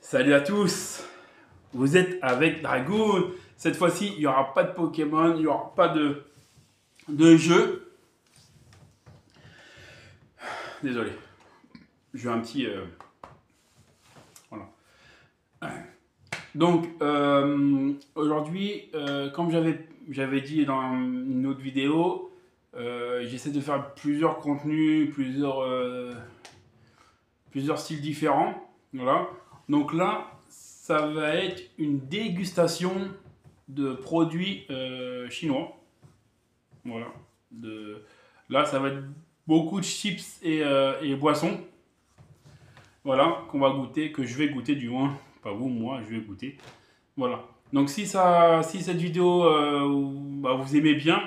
Salut à tous, vous êtes avec Dragoon. Cette fois-ci, il n'y aura pas de Pokémon, il n'y aura pas de jeu. Désolé, j'ai un petit... voilà. Donc, aujourd'hui, comme j'avais dit dans une autre vidéo, j'essaie de faire plusieurs contenus, plusieurs styles différents. Voilà. Donc là, ça va être une dégustation de produits chinois. Voilà. Là, ça va être beaucoup de chips et boissons. Voilà, qu'on va goûter, que je vais goûter du moins. Pas vous, moi, je vais goûter. Voilà. Donc si cette vidéo, vous aimez bien,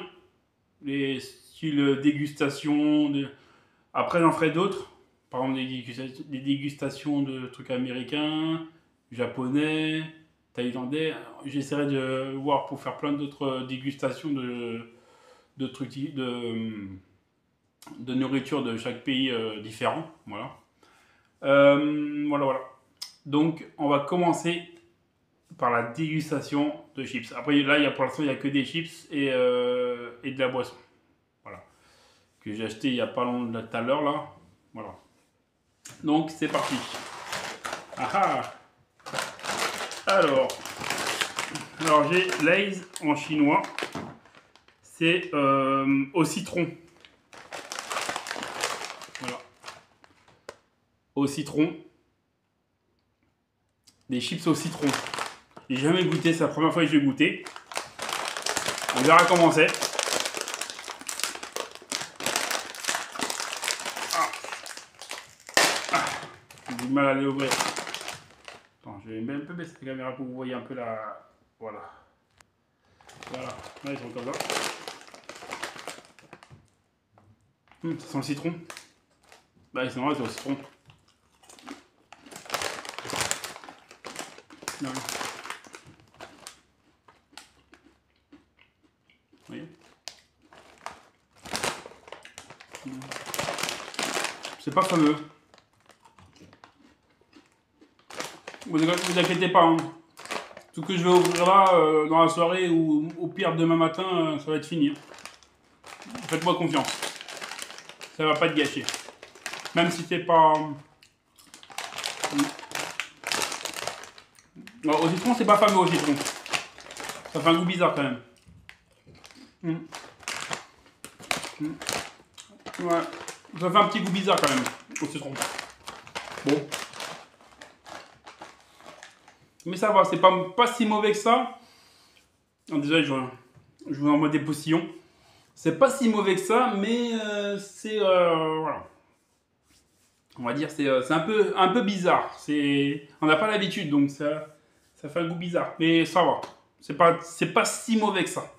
les styles dégustation, après j'en ferai d'autres. Par exemple, des dégustations de trucs américains, japonais, thaïlandais. J'essaierai de voir pour faire plein d'autres dégustations de trucs, de nourriture de chaque pays différent. Voilà. Voilà. Donc, on va commencer par la dégustation de chips. Après, là, pour l'instant, il n'y a que des chips et de la boisson. Voilà. Que j'ai acheté il n'y a pas longtemps, tout à l'heure, là. Voilà. Donc, c'est parti. Alors j'ai Lay's en chinois. C'est au citron. Voilà. Au citron. Des chips au citron. J'ai jamais goûté, c'est la première fois que je vais goûter. On verra comment c'est. J'ai du mal à les ouvrir. Attends, je vais même un peu baisser la caméra pour que vous voyez un peu la... Voilà. Là, ils sont comme ça. Ça sent le citron. Bah, ils sont là, c'est au citron. Non. Vous voyez? C'est pas fameux. Vous inquiétez pas. Hein. Tout ce que je vais ouvrir là, dans la soirée ou au pire demain matin, ça va être fini. Faites-moi confiance. Ça va pas être gâché. Même si c'est pas... Alors, au citron, c'est pas fameux au citron. Ça fait un goût bizarre quand même. Ouais. Ça fait un petit goût bizarre quand même au citron. Bon. Mais ça va, c'est pas si mauvais que ça. Déjà, je vous envoie des postillons. C'est pas si mauvais que ça, mais c'est... voilà. On va dire c'est un peu bizarre. On n'a pas l'habitude, donc ça fait un goût bizarre. Mais ça va. C'est pas si mauvais que ça.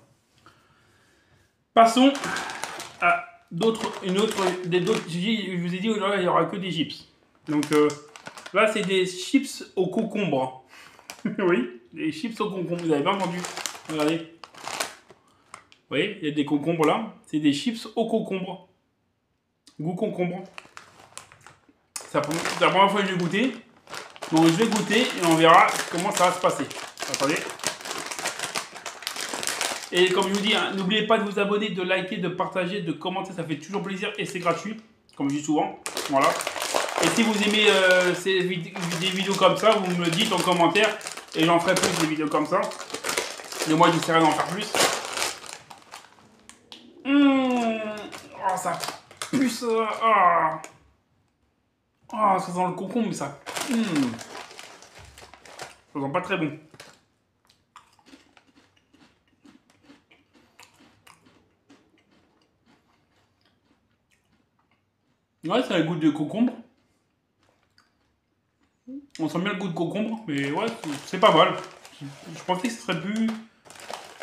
Passons à d'autres. Je vous ai dit aujourd'hui, il n'y aura que des chips. Donc là, c'est des chips au concombre. Oui, des chips au concombre. Vous avez bien entendu. Regardez. Vous voyez, il y a des concombres là. C'est des chips au concombre. Goût concombre. C'est la première fois que je vais goûter. Donc je vais goûter et on verra comment ça va se passer. Attendez. Et comme je vous dis, hein, n'oubliez pas de vous abonner, de liker, de partager, de commenter. Ça fait toujours plaisir et c'est gratuit. Comme je dis souvent. Voilà. Et si vous aimez des vidéos comme ça, vous me le dites en commentaire. Et j'en ferai plus des vidéos comme ça. Et moi j'essaierai d'en faire plus. Oh, ça pue ça. Oh, ça sent le concombre, mais ça... Ça sent pas très bon. Ouais, ça a le goût de concombre. On sent bien le goût de concombre, mais ouais, c'est pas mal. Je pensais que ce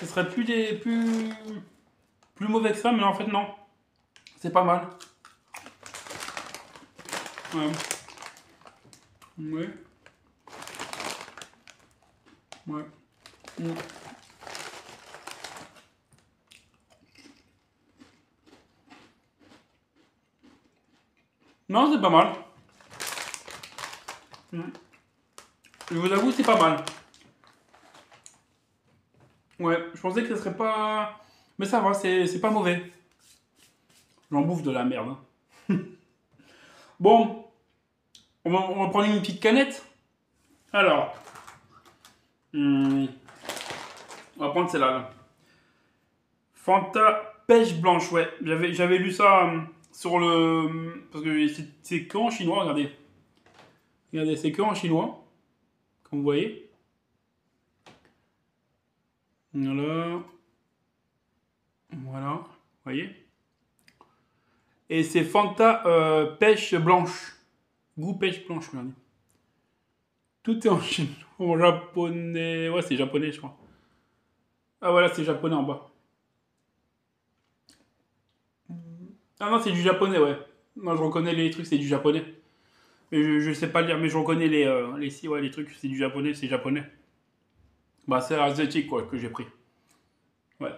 serait plus mauvais que ça, mais en fait non. C'est pas mal. Ouais. Ouais. Non, c'est pas mal. Je vous avoue, c'est pas mal. Ouais, je pensais que ce serait pas... Mais ça va, c'est pas mauvais. J'en bouffe de la merde. Hein. Bon, on va prendre une petite canette. Alors, on va prendre celle-là. Là. Fanta pêche blanche, ouais. J'avais lu ça sur le... Parce que c'est que en chinois, regardez. Regardez, c'est que en chinois. Comme vous voyez. Voilà. Voilà. Vous voyez. Et c'est Fanta pêche blanche. Goût pêche blanche, regardez. Tout est en chinois. En japonais. Ouais, c'est japonais, je crois. Ah voilà, c'est japonais en bas. Ah non, c'est du japonais, ouais. Non, je reconnais les trucs, c'est du japonais. Mais je sais pas lire, mais je reconnais ouais, les trucs, c'est du japonais, c'est japonais. Bah, c'est asiatique, quoi, que j'ai pris. Ouais.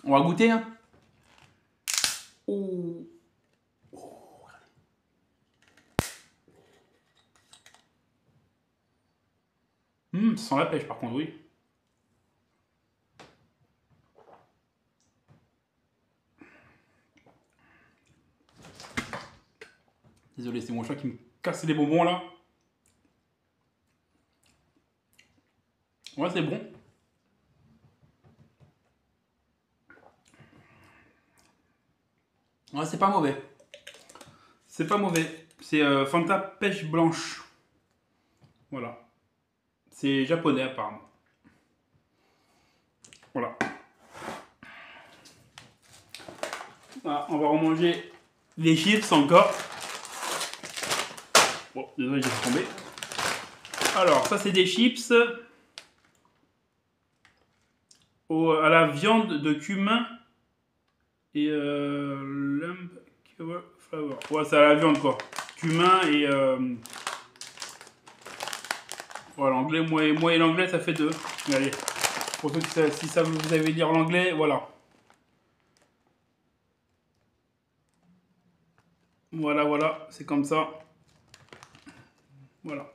On va goûter, hein. Oh. Oh, ça sent la pêche, par contre, oui. Désolé, c'est mon chat qui me casse les bonbons, là. Ouais, c'est bon. Ouais, c'est pas mauvais. C'est pas mauvais. C'est Fanta pêche blanche. Voilà. C'est japonais, apparemment. Voilà. Ah, on va remanger les chips encore. Bon, désolé, j'ai tombé. Alors, ça, c'est des chips à la viande de cumin et lamb flavor. Ouais, c'est à la viande, quoi. Cumin et... voilà, l'anglais, moi et l'anglais, ça fait deux. Allez, pour ceux qui si ça vous avez lire l'anglais, voilà. Voilà, voilà, c'est comme ça. Voilà.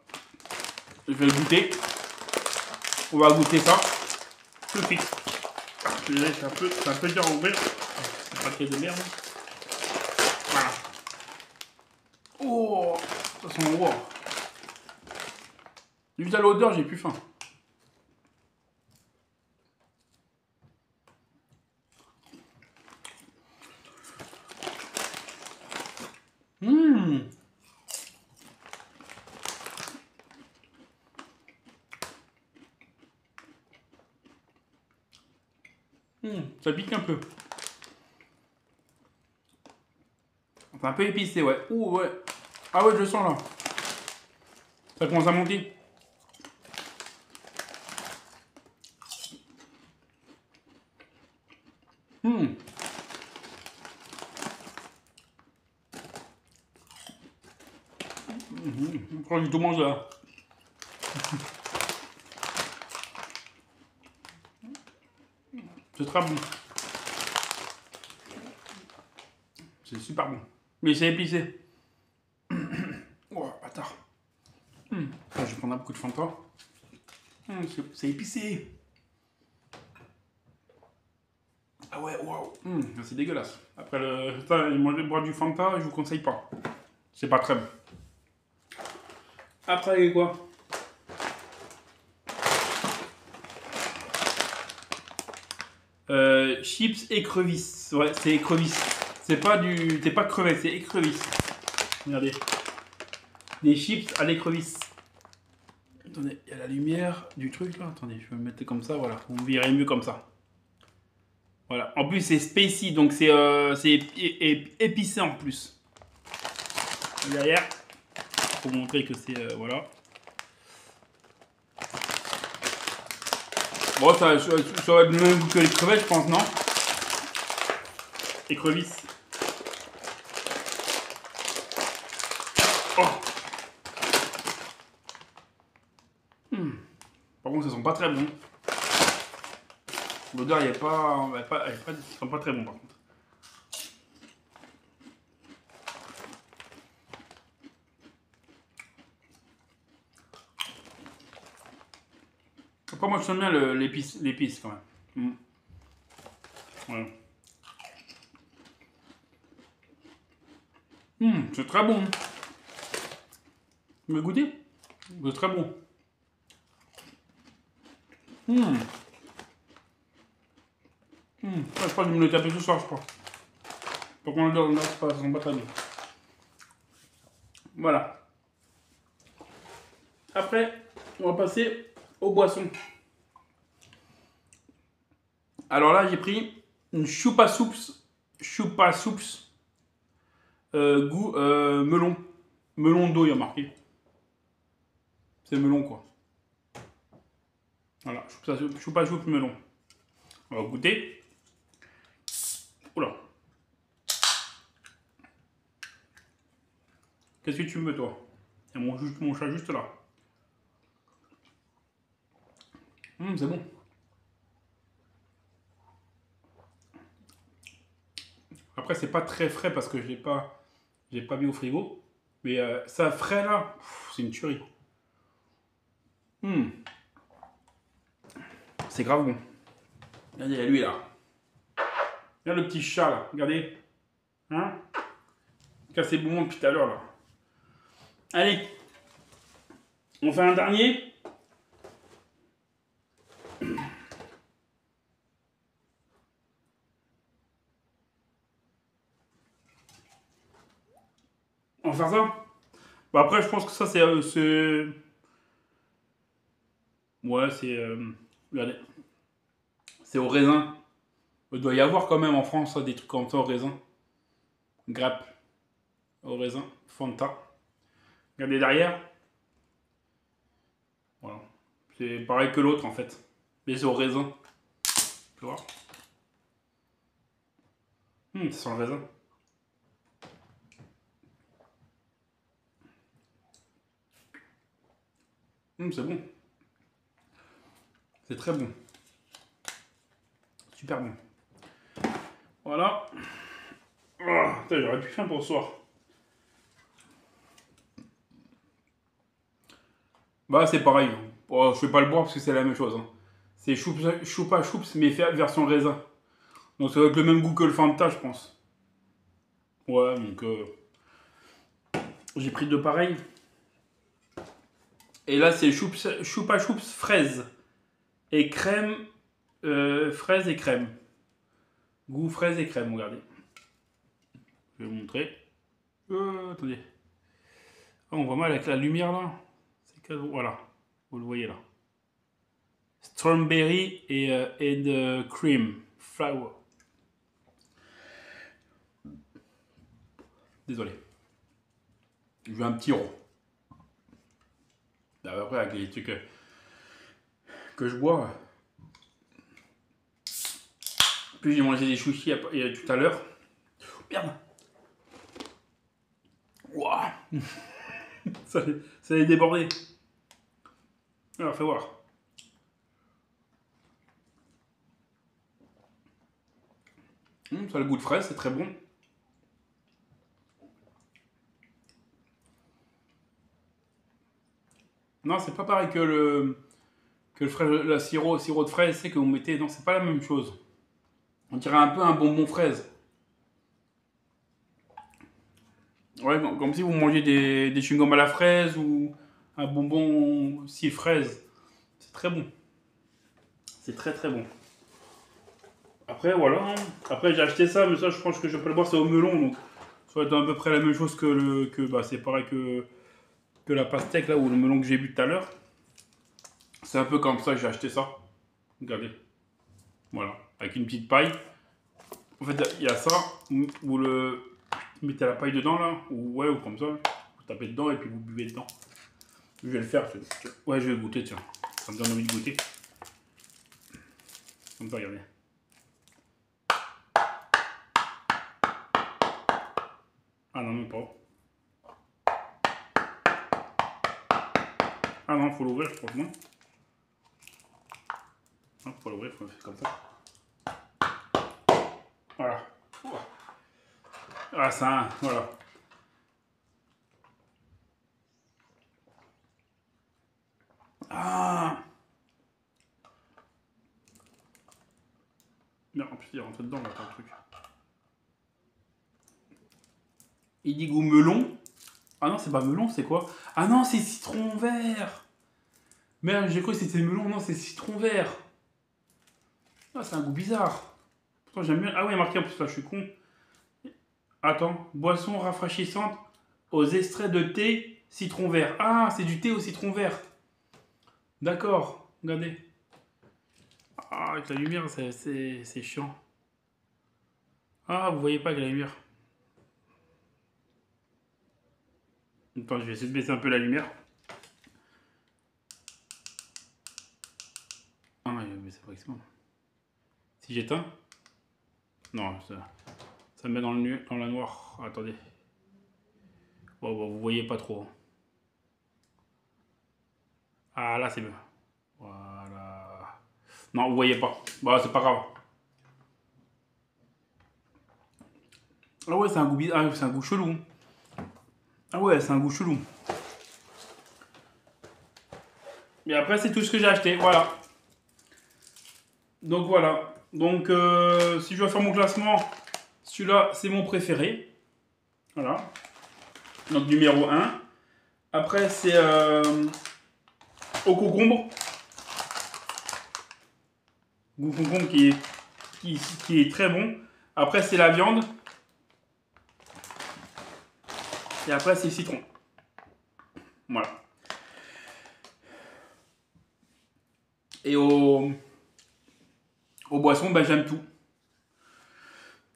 Je vais le goûter. On va goûter ça tout de suite. C'est un peu dur à ouvrir. C'est pas très de merde. Voilà. Oh, ça sent bon. Juste à l'odeur, j'ai plus faim. Mmh. Ça pique un peu. C'est un peu épicé, ouais. Ouh, ouais. Ah ouais, je le sens là. Ça commence à monter. Je crois que j'ai tout mangé là. C'est très bon. C'est super bon. Mais c'est épicé. Oh, bâtard. Je vais prendre un coup de Fanta. C'est épicé. Ah ouais, waouh. C'est dégueulasse. Après boire du Fanta, je vous conseille pas. C'est pas très bon. Après, quoi? Chips écrevisses. Ouais, c'est écrevisses. C'est pas crevette, c'est écrevisses. Regardez. Des chips à l'écrevisse. Attendez, il y a la lumière du truc là. Attendez, je vais me mettre comme ça, voilà. Vous me verrez mieux comme ça. Voilà. En plus, c'est spicy, donc c'est épicé en plus. Derrière, pour montrer que c'est voilà. Bon, ça va être le même goût que les crevettes, je pense, non? Écrevisses. Oh. Par contre, ça sent pas très bon. L'odeur, il n'y a pas, ça sent pas très bon par contre. pas, moi, j'aime bien l'épice quand même. Voilà. C'est très bon. Vous goûtez? C'est très bon. Je crois que je vais me le taper ce soir, je crois. Pour qu'on le donne, là, c'est pas très bien. Voilà. Après, on va passer aux boissons. Alors là, j'ai pris une Chupa Soups goût melon. Melon d'eau, il y a marqué. C'est melon, quoi. Voilà, Chupa Soups melon. On va goûter. Oula. Qu'est-ce que tu veux, toi? Il y a mon chat juste là. C'est bon. Après, c'est pas très frais parce que j'ai pas mis au frigo. Mais ça frais là, c'est une tuerie. C'est grave bon. Regardez, il y a lui là. Regarde le petit chat là, regardez. Hein? Cassé bon depuis tout à l'heure là. Allez. On fait un dernier. On va faire ça. Bah après, je pense que ça, c'est... Ouais, c'est... regardez. C'est au raisin. Il doit y avoir quand même en France des trucs comme ça au raisin. Grappe. Au raisin. Fanta. Regardez derrière. Voilà. C'est pareil que l'autre en fait. Mais c'est au raisin. Tu vois? Ça sent le raisin. C'est bon. C'est très bon. Super bon. Voilà. Oh, j'aurais pu faire pour ce soir. Bah c'est pareil. Oh, je vais pas le boire parce que c'est la même chose. Hein. C'est Chupa Chups mais fait version raisin. Donc ça va être le même goût que le Fanta je pense. Ouais donc j'ai pris deux pareils. Et là c'est Chupa Chups fraise. Et crème. Fraise et crème. Goût fraise et crème, regardez. Je vais vous montrer. Attendez. Ah, on voit mal avec la lumière là. Voilà. Vous le voyez là. Strawberry et cream. Flower. Désolé. Je veux un petit rond. Après, avec les trucs que je bois. Puis j'ai mangé des sushis tout à l'heure. Merde. Ouah. ça allait déborder. Alors, fais voir. Ça a le goût de fraise, c'est très bon. Non, c'est pas pareil que le sirop de fraise, c'est que vous mettez. Non, c'est pas la même chose. On dirait un peu un bonbon fraise. Ouais, comme si vous mangez des chewing-gums à la fraise ou un bonbon aussi fraise. C'est très bon. C'est très très bon. Après, voilà. Après, j'ai acheté ça, mais ça, je pense que je vais pas le boire, c'est au melon. Donc, ça va être à peu près la même chose bah, c'est pareil que la pastèque, là, ou le melon que j'ai bu tout à l'heure. C'est un peu comme ça que j'ai acheté ça. Regardez. Voilà. Avec une petite paille. En fait, il y a ça. Vous mettez la paille dedans, là. Ou comme ça. Vous tapez dedans et puis vous buvez dedans. Je vais le faire. Ouais, je vais goûter, tiens. Ça me donne envie de goûter. Comme ça, regardez. Ah non, même pas. Ah non, faut l'ouvrir, je crois que non. Non, faut l'ouvrir, faut le faire comme ça. Voilà. Ah, ça, voilà. Ah. En plus, il est rentré dedans, là, le truc. Il dit goût melon. Ah non, c'est pas melon, c'est quoi? Ah non, c'est citron vert. Merde, j'ai cru que c'était melon. Non, c'est citron vert. Ah, c'est un goût bizarre. Pourtant, j'aime bien. Ah oui, il y a marqué en plus, là, je suis con. Attends, boisson rafraîchissante aux extraits de thé citron vert. Ah, c'est du thé au citron vert. D'accord, regardez. Ah, avec la lumière, c'est chiant. Ah, vous voyez pas avec la lumière. Attends, je vais essayer de baisser un peu la lumière. Ah, mais c'est pas maximum. Si j'éteins. Non, ça me met dans la noire. Attendez. Bon, vous voyez pas trop. Ah, là, c'est mieux. Voilà. Non, vous voyez pas. Bah, c'est pas grave. Ah ouais, c'est un goût bizarre. Ah, c'est un goût chelou. Ah ouais, c'est un goût chelou. Mais après, c'est tout ce que j'ai acheté. Voilà. Donc voilà. Donc, si je dois faire mon classement, celui-là, c'est mon préféré. Voilà. Donc, numéro 1. Après, c'est au concombre. Goût concombre qui est très bon. Après, c'est la viande. Et après, c'est le citron. Voilà. Et aux boissons, bah, j'aime tout.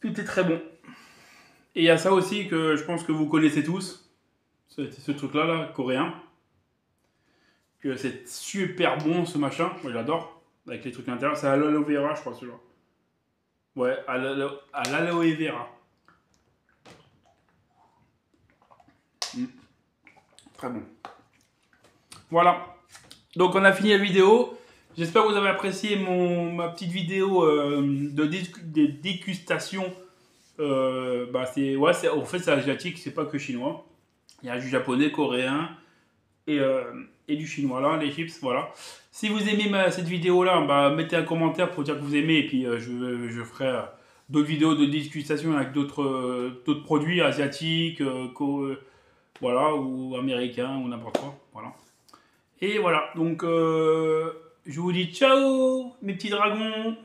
Tout est très bon. Et il y a ça aussi que je pense que vous connaissez tous. Ce truc-là, là, coréen. Que c'est super bon ce machin. Moi, j'adore. Avec les trucs à l'intérieur. C'est à l'aloe vera, je crois, celui-là. Ouais, à l'aloe vera. Très bon. Voilà. Donc on a fini la vidéo. J'espère que vous avez apprécié ma petite vidéo de dégustation. Bah en fait c'est asiatique, c'est pas que chinois. Il y a du japonais, coréen et du chinois là, les chips, voilà. Si vous aimez cette vidéo là, bah, mettez un commentaire pour dire que vous aimez et puis je ferai d'autres vidéos de dégustation avec d'autres produits asiatiques, voilà, ou américains ou n'importe quoi, voilà. Et voilà, donc je vous dis ciao mes petits dragons.